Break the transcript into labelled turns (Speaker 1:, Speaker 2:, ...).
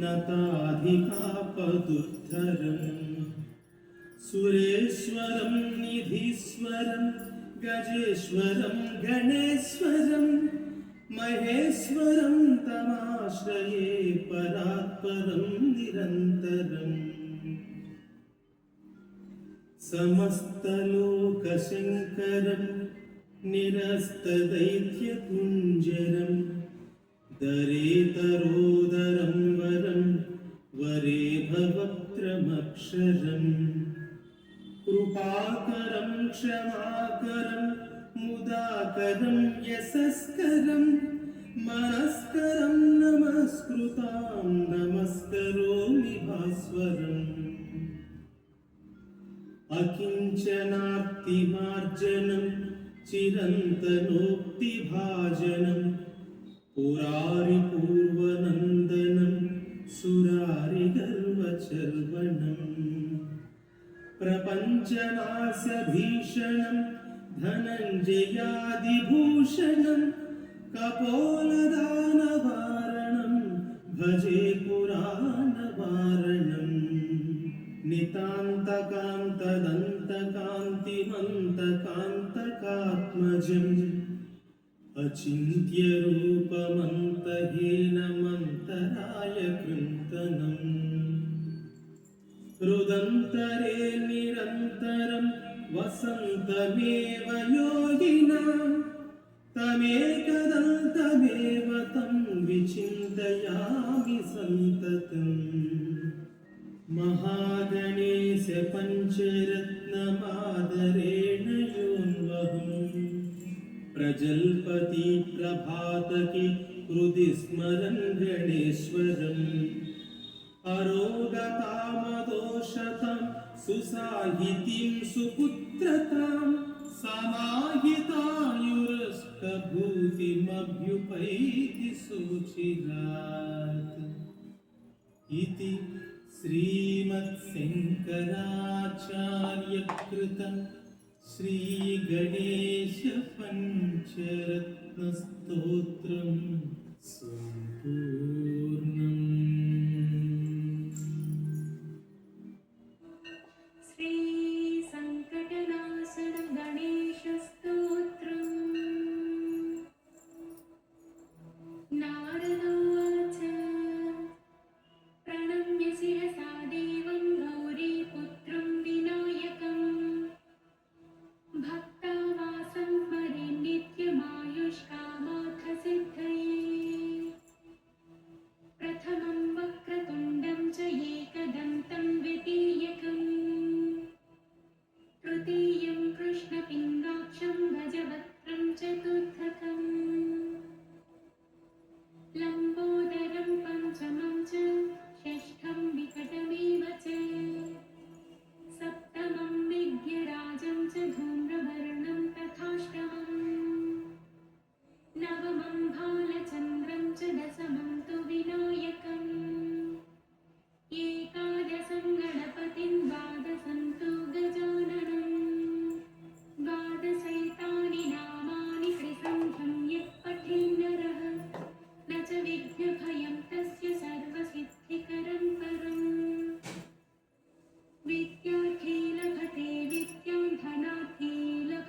Speaker 1: नताधिकापदुद्धरम् सुरेश्वरं निधीश्वरं गजेश्वरं गणेश्वरं महेश्वरं तमाश्रये परात्परं निरन्तरम् समस्तलोकशङ्करं निरस्तदैत्यकुञ्जरं दरेतरोदरं वरं वरे भवक्त्रमक्षरम् कृपाकरं क्षमाकरं मुदाकरं यशस्करं मनस्करं नमस्कृतां नमस्करोमि भास्वरम् अकिञ्चनार्तिमार्जनं चिरन्तनोक्तिभाजनं पुरारिपूर्वनन्दनं सुरारिगर्वचर्वणम् प्रपञ्चनाशभीषणं धनञ्जयादिभूषणं कपोलदानवारणं भजे पुराणवारणम् नितान्तकान्तदन्तकान्तिमन्तकान्तकात्मजम् अचिन्त्यरूपमन्तहीनमन्तराय कृन्तनम् रुदन्तरे निरन्तरं वसन्तमेव योगिनां तमेकदन्तमेव तं विचिन्तयामि सन्ततम् महागणेश पञ्चरत्नमादरेण योऽन्वहम् प्रजल्पति प्रभातकी हृदि स्मरन् गणेश्वरम् अरोगतामदोषतां सुसाहितीं सुपुत्रतां समाहितायुरष्टभूतिमभ्युपैति शुचिरात् इति श्रीमत्शङ्कराचार्यकृत श्रीगणेशपञ्चरत्नस्तोत्रं सम्पूर्णम्।
Speaker 2: श्रीसङ्कटनाशनं गणेशस्तोत्रम्। नारद उवाच प्रणम्य शिरसा देवं गौरीपुत्रं विनायकम् भक्तावासं स्मरे नित्यमायुष्कामार्थसिद्धये प्रथमं वक्रतुण्डं च एकदन्तं द्वितीयकम् तृतीयं कृष्णपिङ्गाक्षं गजवक्त्रं चतुर्थकम् लम्बोदरं पञ्चमं च षष्ठं विकटमेव च सप्तमं विघ्नराजं च धूम्रवर्णं तथाष्टमम् नवमं भालचन्द्रं च दशमं तु